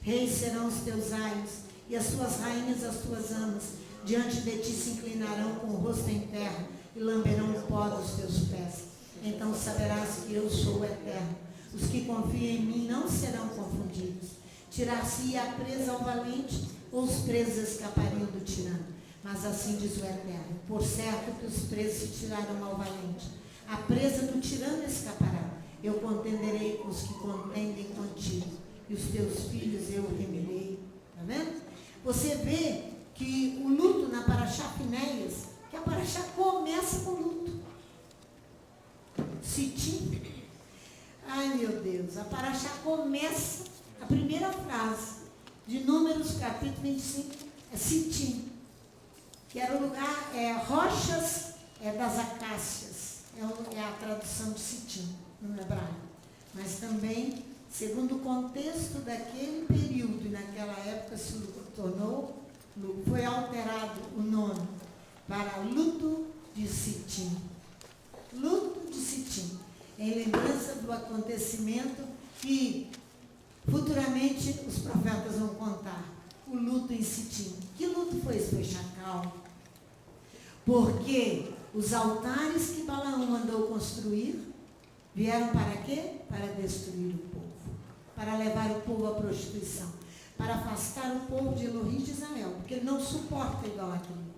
Reis serão os teus aios, e as tuas rainhas as tuas amas. Diante de ti se inclinarão com o rosto em terra, e lamberão o pó dos teus pés. Então saberás que eu sou o Eterno. Os que confiam em mim não serão confundidos. Tirar-se-ia a presa ao valente, ou os presos escapariam do tirano. Mas assim diz o Eterno, por certo que os presos se tiraram ao valente. A presa do tirano escapará. Eu contenderei com os que contendem contigo, e os teus filhos eu remirei. Está vendo? Você vê que o luto na Parashá Finéias, que a Parashá começa com luto. Sitim. Ai, meu Deus, a Parashá começa, a primeira frase de Números, capítulo 25, é Sitim, que era o lugar, rochas das acácias, é a tradução de Sitim, no hebraico. Mas também, segundo o contexto daquele período e naquela época, se tornou, foi alterado o nome para luto de Sitim. Luto de Sitim, em lembrança do acontecimento que futuramente os profetas vão contar. O luto em Sitim. Que luto foi esse? Foi chacal. Porque os altares que Balaão mandou construir vieram para quê? Para destruir o povo. Para levar o povo à prostituição. para afastar o povo de Elohim de Israel, porque ele não suporta a idolatria.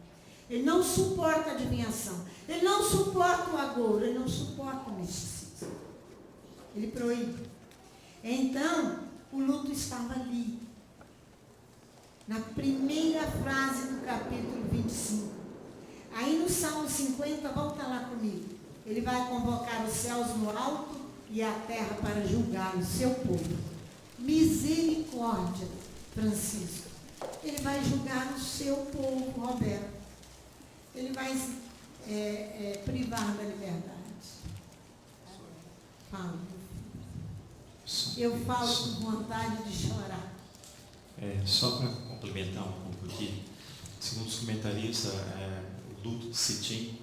Ele não suporta a adivinhação. Ele não suporta o agouro. Ele não suporta o misticismo. Ele proíbe. Então, o luto estava ali. Na primeira frase do capítulo 25. Aí no Salmo 50, volta lá comigo. Ele vai convocar os céus no alto e a terra para julgar o seu povo. Misericórdia, Francisco. Ele vai julgar o seu povo, Roberto. Ele vai privar da liberdade. Fala. Eu falo com vontade de chorar. Só para complementar um pouco aqui, segundo os comentaristas, o luto de Sitim,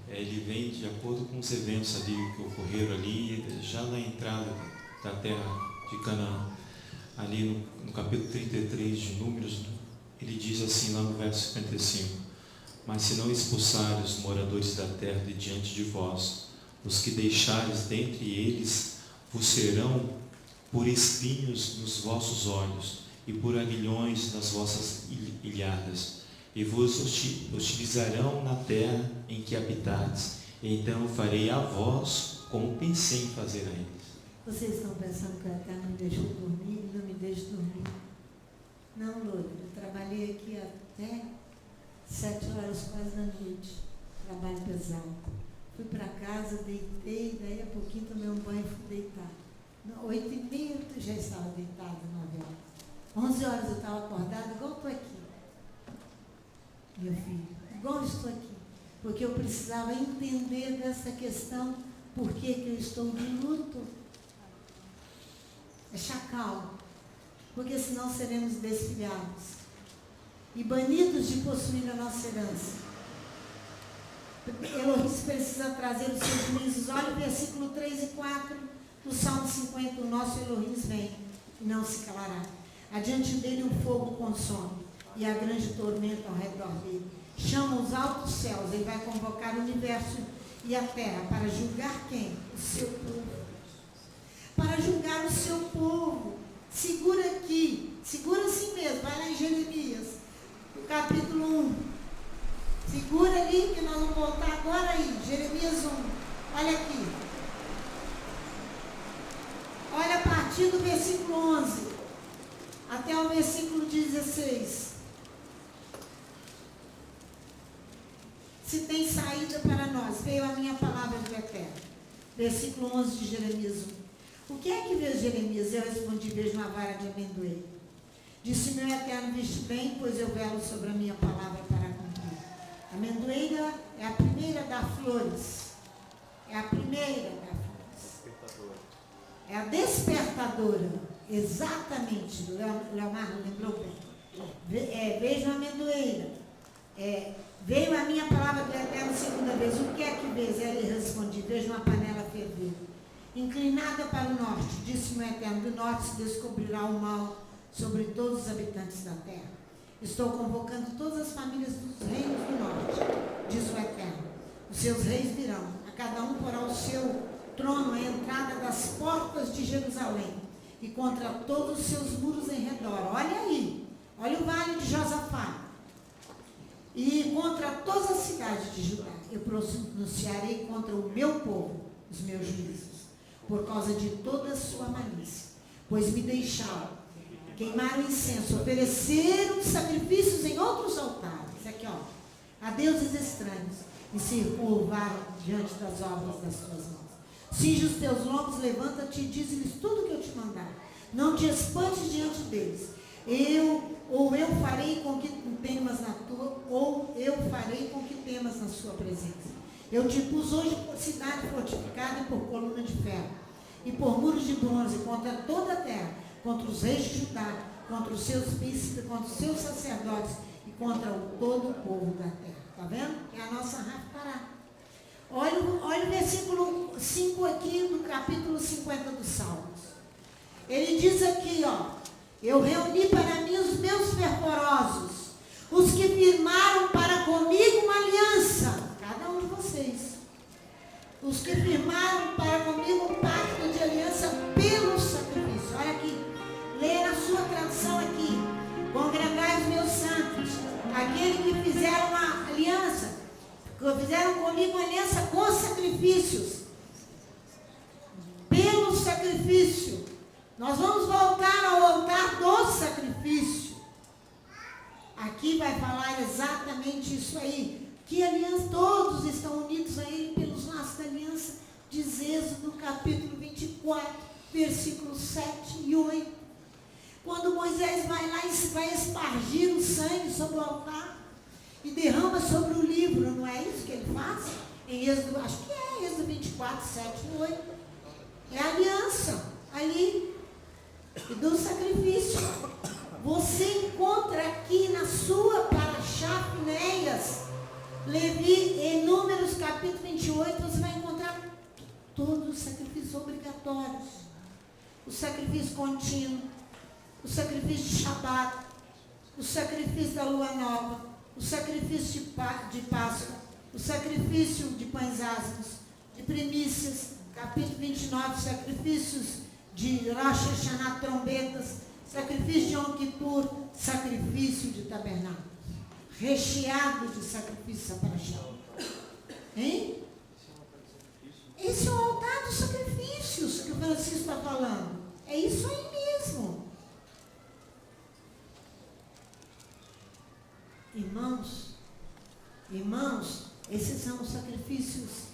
ele vem de acordo com os eventos ali que ocorreram ali, já na entrada da terra de Canaã, ali no capítulo 33 de Números, ele diz assim lá no verso 55, mas se não expulsarem os moradores da terra de diante de vós, os que deixares dentre eles vos serão por espinhos nos vossos olhos e por aguilhões nas vossas ilhadas, e vos hostilizarão na terra em que habitardes, e então eu farei a vós como pensei em fazer a eles. Vocês estão pensando que o Eterno não me deixou dormir, ele não me deixa dormir. Não, Loura, eu trabalhei aqui até 7 horas quase da noite, trabalho pesado. Fui para casa, deitei, daí a pouquinho tomei um banho e fui deitar. 8h30 eu já estava deitada, 9 horas. 11 horas eu estava acordada, igual estou aqui. Meu filho, igual estou aqui. Porque eu precisava entender dessa questão, por que eu estou de luto. É chacal. Porque senão seremos desfilhados. E banidos de possuir a nossa herança. Elohim precisa trazer os seus juízos. Olha o versículo 3 e 4 do Salmo 50. O nosso Elohim vem e não se calará. Adiante dele o fogo consome e a grande tormenta ao redor dele. Chama os altos céus, ele vai convocar o universo e a terra para julgar quem? O seu povo. Para julgar o seu povo. Segura aqui, segura assim mesmo, vai lá em Jeremias, no capítulo 1. Segura ali que nós vamos voltar agora aí, Jeremias 1. Olha aqui. Olha a partir do versículo 11 até o versículo 16. Se tem saída para nós, veio a minha palavra do Eterno. Versículo 11 de Jeremias 1. O que é que veio Jeremias? Eu respondi, vejo uma vara de amendoim. Disse meu Eterno, viste bem, pois eu velo sobre a minha palavra para cumprir. A amendoeira é a primeira das flores. É a primeira das flores. É a despertadora. Exatamente. Leomar lembrou bem. Vejo a amendoeira. Veio a minha palavra do Eterno segunda vez. O que é que vês? Ele respondi, vejo uma panela ferver. Inclinada para o norte, disse-me o Eterno, do norte se descobrirá o mal sobre todos os habitantes da terra. Estou convocando todas as famílias dos reinos do norte, diz o Eterno. Os seus reis virão, a cada um porá o seu trono à entrada das portas de Jerusalém e contra todos os seus muros em redor. Olha aí, olha o vale de Josafá. E contra todas as cidades de Judá, eu pronunciarei contra o meu povo os meus juízos, por causa de toda a sua malícia, pois me deixaram, queimaram incenso, ofereceram sacrifícios em outros altares, aqui ó, a deuses estranhos, e se curvaram diante das obras das tuas mãos. Cinge os teus lombos, levanta-te e diz-lhes tudo o que eu te mandar. Não te espantes diante deles. Eu farei com que temas na tua, ou eu farei com que temas na sua presença. Eu te pus hoje por cidade fortificada e por coluna de ferro, e por muros de bronze, contra toda a terra, contra os reis de Judá, contra os seus príncipes, contra os seus sacerdotes, e contra todo o povo da terra. Está vendo? É a nossa Rafará. Olha o versículo 5 aqui do capítulo 50 dos Salmos. Ele diz aqui, ó, eu reuni para mim os meus fervorosos, os que firmaram para comigo uma aliança, cada um de vocês, os que firmaram para comigo um pacto de aliança pelo sacrifício. Olha aqui, lê na sua tradução aqui, Nós vamos voltar ao altar do sacrifício. Aqui vai falar exatamente isso aí. Que aliança, todos estão unidos a ele pelos laços da aliança, diz Êxodo capítulo 24, versículos 7 e 8. Quando Moisés vai lá e vai espargir o sangue sobre o altar e derrama sobre o livro, não é isso que ele faz? Em Êxodo, acho que é Êxodo 24, 7 e 8. É a aliança ali e do sacrifício. Você encontra aqui na sua Parashá Finéias, Levi, em Números capítulo 28, você vai encontrar todos os sacrifícios obrigatórios. O sacrifício contínuo, o sacrifício de Shabat, o sacrifício da lua nova, o sacrifício de Páscoa, o sacrifício de pães ázimos, de primícias, capítulo 29, sacrifícios de Rosh Hashanah, trombetas, sacrifício de Yom Kippur, sacrifício de tabernáculos, recheado de sacrifício saparachal. Hein? Esse é o altar dos sacrifícios que o Francisco está falando. É isso aí mesmo. Irmãos, esses são os sacrifícios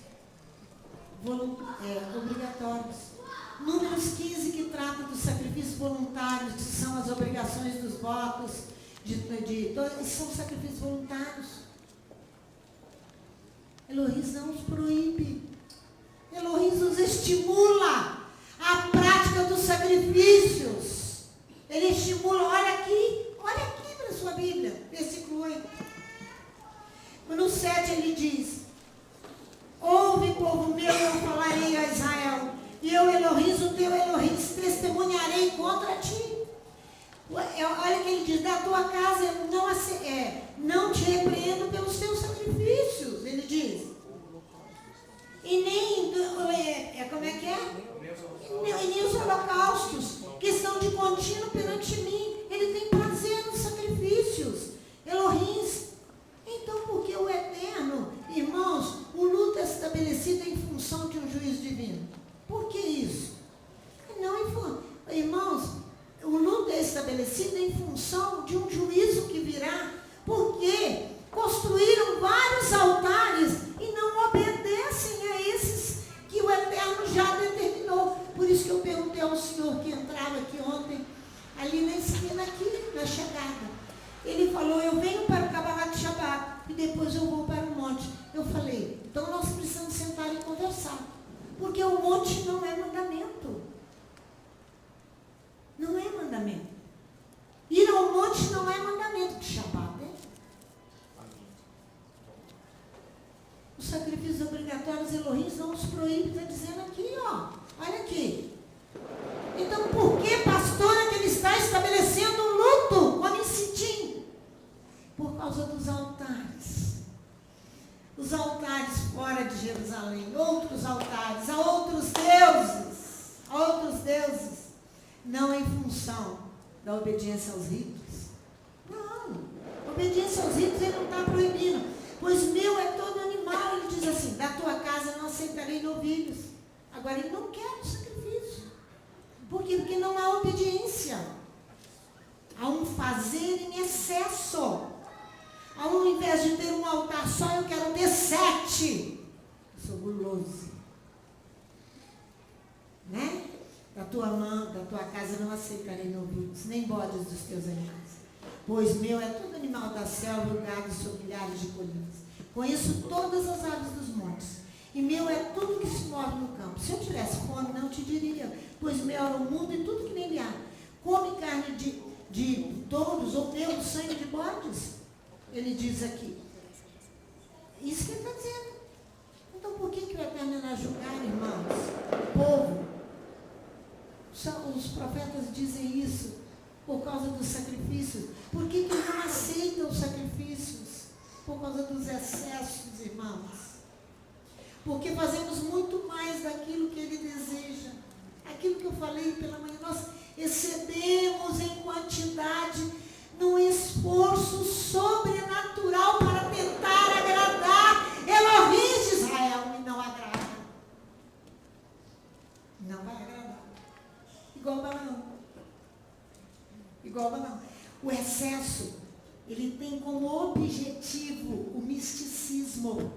obrigatórios. Números 15, que trata dos sacrifícios voluntários, que são as obrigações dos votos, esses são sacrifícios voluntários. Elohim não os proíbe. Elohim nos estimula a prática dos sacrifícios. Ele estimula, olha aqui para a sua Bíblia, versículo 8. No 7 ele diz: ouve, povo meu, eu falarei a Israel, e eu, Elohim, o teu Elohim, testemunharei contra ti. Olha que ele diz: da tua casa eu não te repreendo pelos teus sacrifícios, ele diz. E nem, como é que é? E nem os holocaustos, que estão de contínuo perante mim. Ele tem prazer nos sacrifícios. Elohim. Então, porque o eterno, irmãos, o luto é estabelecido em função de um juízo divino. Por que isso? Irmãos, o luto é estabelecido em função de um juízo que virá, porque construíram vários altares e não obedecem a esses que o Eterno já determinou. Por isso que eu perguntei ao senhor que entrava aqui ontem, ali na esquina aqui, na chegada. Ele falou: eu venho para o Kabbalat Shabbat e depois eu vou para o monte. Eu falei: então nós precisamos sentar e conversar, porque o monte não é mandamento. Não é mandamento. Ir ao monte não é mandamento de Shabbat, né? Os sacrifícios obrigatórios, Elohim não os proíbe, está dizendo aqui, ó. Olha aqui. Então, por que, pastora, que ele está estabelecendo um luto como em Sitim? Por causa dos altares. Os altares fora de Jerusalém, outros altares, a outros deuses, não em função da obediência aos ritos. Não, obediência aos ritos ele não está proibindo. Pois meu é todo animal, ele diz assim: da tua casa não aceitarei novilhos. Agora ele não quer o sacrifício. Por quê? Porque não há obediência. Há um fazer em excesso. Ao invés de ter um altar só, eu quero ter 7. Eu sou guloso. Né? Da tua casa não aceitarei novilhos, nem bodes dos teus animais. Pois meu é todo animal da selva, o gado sobre milhares de colinas. Conheço todas as aves dos montes. E meu é tudo que se move no campo. Se eu tivesse fome, não te diria, pois meu é o mundo e tudo que nele há. Come carne de touros ou bebe sangue de bodes. Ele diz aqui. Isso que ele está dizendo. Então, por que o Eterno irá julgar, irmãos? O povo. Os profetas dizem isso por causa dos sacrifícios. Por que não aceitam os sacrifícios? Por causa dos excessos, irmãos. Porque fazemos muito mais daquilo que ele deseja. Aquilo que eu falei pela manhã, nós excedemos em quantidade num esforço sobrenatural para tentar agradar Elohim de Israel, e não agrada. Não vai agradar. igual Balaão. Igual Balaão. O excesso, ele tem como objetivo o misticismo.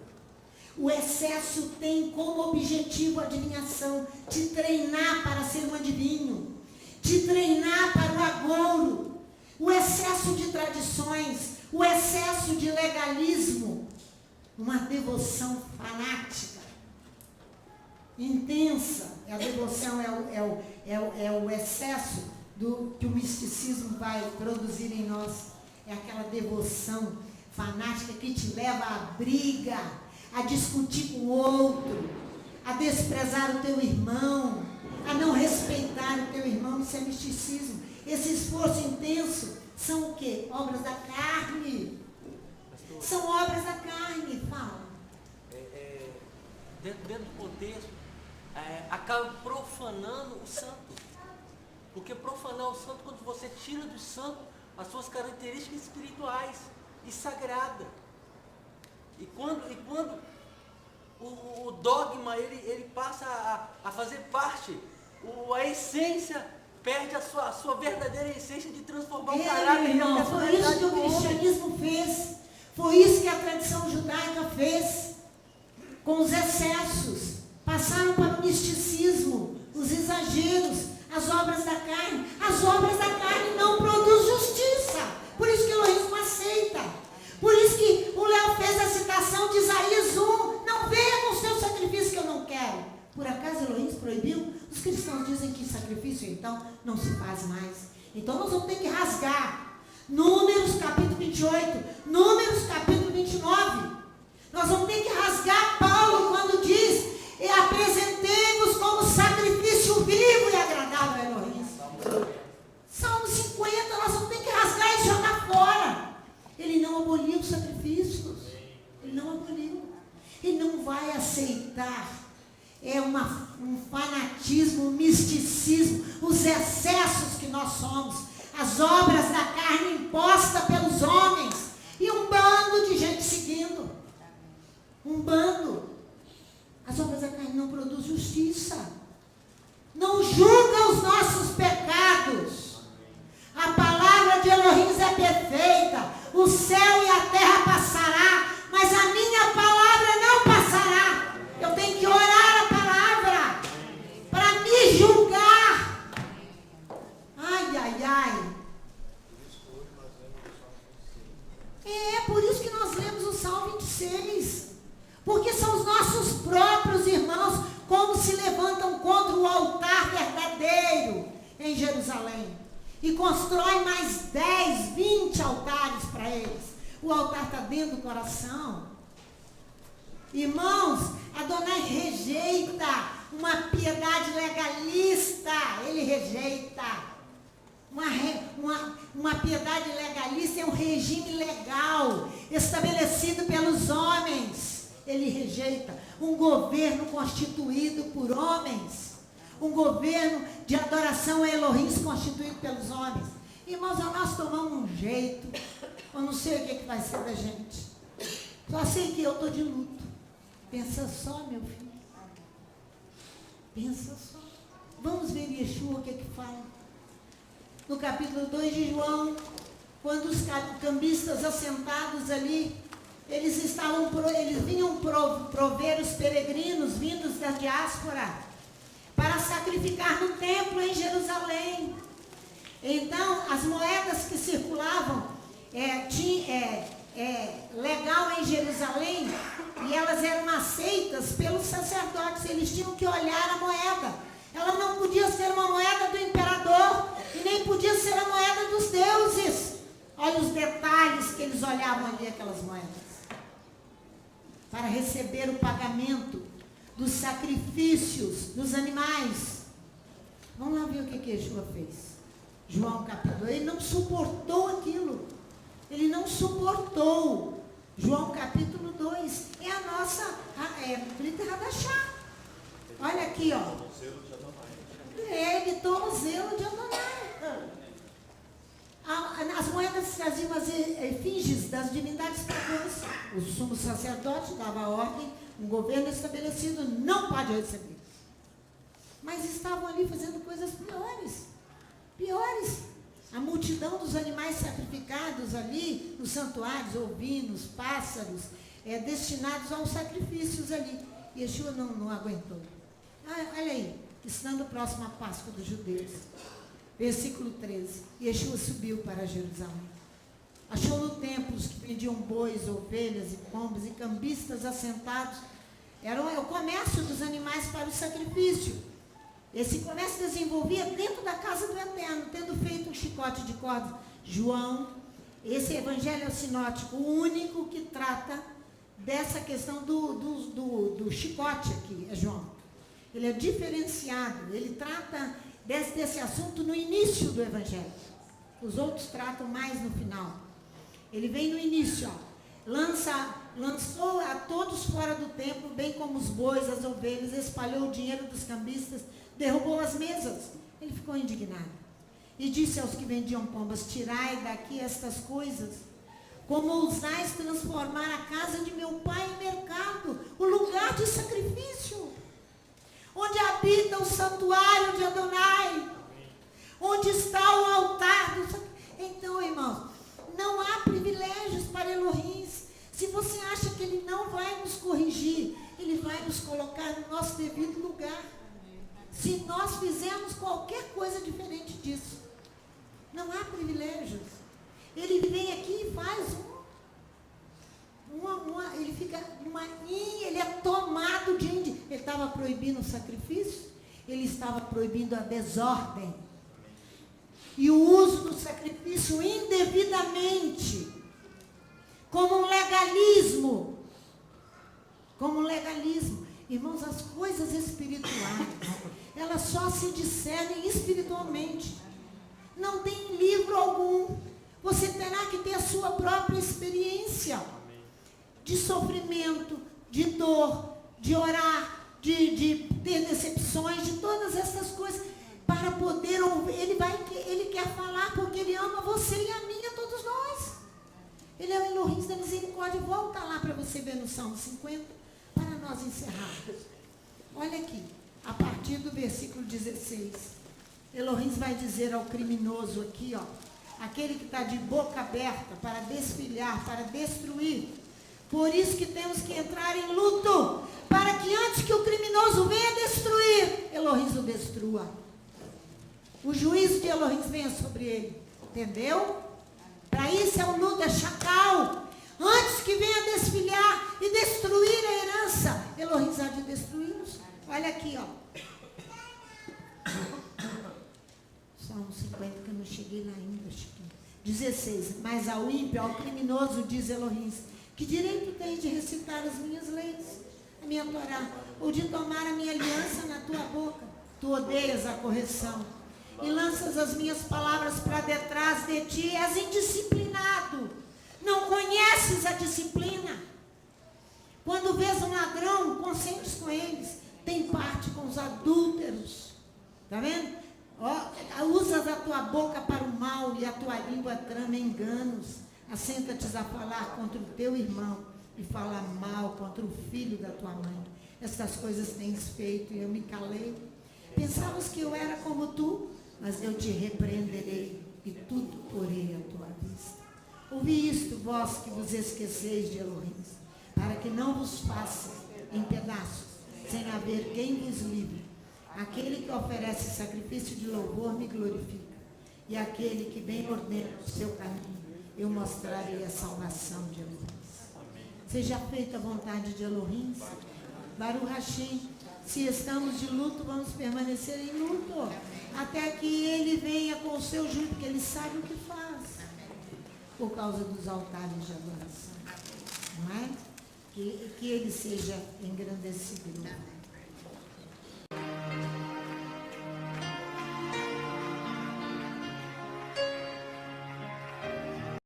O excesso tem como objetivo a adivinhação, te treinar para ser um adivinho, te treinar para o agouro. O excesso de tradições, o excesso de legalismo, uma devoção fanática, intensa. A devoção é o excesso que o misticismo vai produzir em nós. É aquela devoção fanática que te leva à briga, a discutir com o outro, a desprezar o teu irmão, a não respeitar o teu irmão. Isso é misticismo. Esse esforço intenso são o quê? Obras da carne. São obras da carne. Fala. Dentro do contexto, acaba profanando o santo. Porque profanar o santo, quando você tira do santo as suas características espirituais e sagradas. E quando o dogma ele passa a fazer parte, a essência perde a sua verdadeira essência de transformar o caráter. Irmão, foi isso que o cristianismo fez. Foi isso que a tradição judaica fez com os excessos. Passaram para o misticismo, os exageros, as obras da carne. As obras da carne não produzem justiça. Por isso que o Elohim não aceita. Por isso que o Léo fez a citação de Isaías 1. Não venha com o seu sacrifício que eu não quero. Por acaso Elohim proibiu? Os cristãos dizem que sacrifício então não se faz mais. Então nós vamos ter que rasgar. Números capítulo 28. Números capítulo 29. Nós vamos ter que rasgar Paulo quando diz: e apresentei-vos como sacrifício vivo e agradável a Elohim. Salmo 50, nós vamos ter que rasgar e jogar fora. Ele não aboliu os sacrifícios. Ele não aboliu. Ele não vai aceitar. É um fanatismo, um misticismo, os excessos que nós somos, as obras da carne impostas pelos homens e um bando de gente seguindo. Um bando. As obras da carne não produzem justiça. Não julga os nossos pecados. A palavra de Elohim é perfeita. O céu e a terra passará, mas a minha palavra não passará. Eu tenho que orar a palavra para me julgar. Ai, ai, ai. É por isso que nós lemos o Salmo 26. Porque são os nossos próprios irmãos como se levantam contra o altar verdadeiro em Jerusalém. E constrói mais 10, 20 altares para eles. O altar está dentro do coração. Irmãos, Adonai rejeita uma piedade legalista. Ele rejeita. Uma piedade legalista é um regime legal estabelecido pelos homens. Ele rejeita um governo constituído por homens. Um governo de adoração a Elohim constituído pelos homens. Irmãos, nós tomamos um jeito. Eu não sei o que vai ser da gente. Só sei que eu estou de luto. Pensa só, meu filho. Pensa só. Vamos ver Yeshua o que fala. No capítulo 2 de João, quando os cambistas assentados ali, eles vinham prover os peregrinos vindos da diáspora para sacrificar no templo em Jerusalém. Então, as moedas que circulavam legal em Jerusalém, e elas eram aceitas pelos sacerdotes. Eles tinham que olhar a moeda. Ela não podia ser uma moeda do imperador, e nem podia ser a moeda dos deuses. Olha os detalhes que eles olhavam ali, aquelas moedas. Para receber o pagamento dos sacrifícios dos animais. Vamos lá ver o que Yeshua fez. João capítulo 2, ele não suportou aquilo. Ele não suportou. João capítulo 2, é a nossa Brita Hadashah. Olha aqui, ó. Ele toma o zelo de Adonai. As moedas traziam as efígies das divindades pagãs. O sumo sacerdote dava ordem, um governo estabelecido não pode receber. mas estavam ali fazendo coisas piores. Piores. A multidão dos animais sacrificados ali nos santuários, ovinos, pássaros, destinados aos sacrifícios ali. Yeshua não aguentou. Olha aí, estando próximo à Páscoa dos judeus. Versículo 13. Yeshua subiu para Jerusalém. Achou no templo os que vendiam bois, ovelhas e pombas e cambistas assentados. Era o comércio dos animais para o sacrifício. Esse comércio desenvolvia dentro da casa do Eterno, tendo feito um chicote de cordas. João, esse evangelho é o sinótico, o único que trata dessa questão do chicote aqui, é João. Ele é diferenciado, ele trata desse assunto no início do evangelho. Os outros tratam mais no final. Ele vem no início, lançou a todos fora do templo, bem como os bois, as ovelhas, espalhou o dinheiro dos cambistas, derrubou as mesas. Ele ficou indignado. E disse aos que vendiam pombas: tirai daqui estas coisas. Como ousais transformar a casa de meu pai em mercado, o lugar de sacrifício, onde habita o santuário de Adonai, onde está o altar do sacrifício. Então, irmãos, não há privilégios para Elohim. Se você acha que ele não vai nos corrigir, ele vai nos colocar no nosso devido lugar. Se nós fizermos qualquer coisa diferente disso, não há privilégios. Ele vem aqui e faz ele fica ele é tomado de ele estava proibindo o sacrifício, ele estava proibindo a desordem e o uso do sacrifício indevidamente, como um legalismo. Irmãos, as coisas espirituais, elas só se discernem espiritualmente. Não tem livro algum. Você terá que ter a sua própria experiência de sofrimento, de dor, de orar, de ter decepções, de todas essas coisas, para poder ouvir. Ele quer falar porque ele ama você e a mim, a todos nós. Ele é o Elohim da misericórdia. Volta lá para você ver no Salmo 50, para nós encerrarmos. Olha aqui, a partir do versículo 16. Elohim vai dizer ao criminoso aqui, aquele que está de boca aberta para desfilhar, para destruir. Por isso que temos que entrar em luto, para que antes que o criminoso venha destruir, Elohim o destrua. O juízo de Elohim venha sobre ele. Entendeu? Para isso é o luto, é chacal. Antes que venha desfilhar e destruir a herança, Elohim há de destruí-los. Olha aqui, Salmo 50, que eu não cheguei lá ainda, Chiquinho. 16. Mas ao ímpio, ao criminoso, diz Elohim: que direito tens de recitar as minhas leis, a minha Torá, ou de tomar a minha aliança na tua boca? Tu odeias a correção e lanças as minhas palavras para detrás de ti. És indisciplinado, não conheces a disciplina. Quando vês um ladrão, consentes com eles, tem parte com os adúlteros. Está vendo? Usas a tua boca para o mal e a tua língua trama enganos. Assenta-te a falar contra o teu irmão e fala mal contra o filho da tua mãe. Estas coisas tens feito e eu me calei. Pensavas que eu era como tu, mas eu te repreenderei e tudo porei à tua vista. Ouvi isto, vós que vos esqueceis de Elohim, para que não vos faça em pedaços, sem haver quem vos livre. Aquele que oferece sacrifício de louvor me glorifica, e aquele que bem ordena o seu caminho, eu mostrarei a salvação de Elohim. Seja feita a vontade de Elohim. Baruch Hashem. Se estamos de luto, vamos permanecer em luto, até que ele venha com o seu juízo, porque ele sabe o que faz, por causa dos altares de adoração. Não é? Que ele seja engrandecido.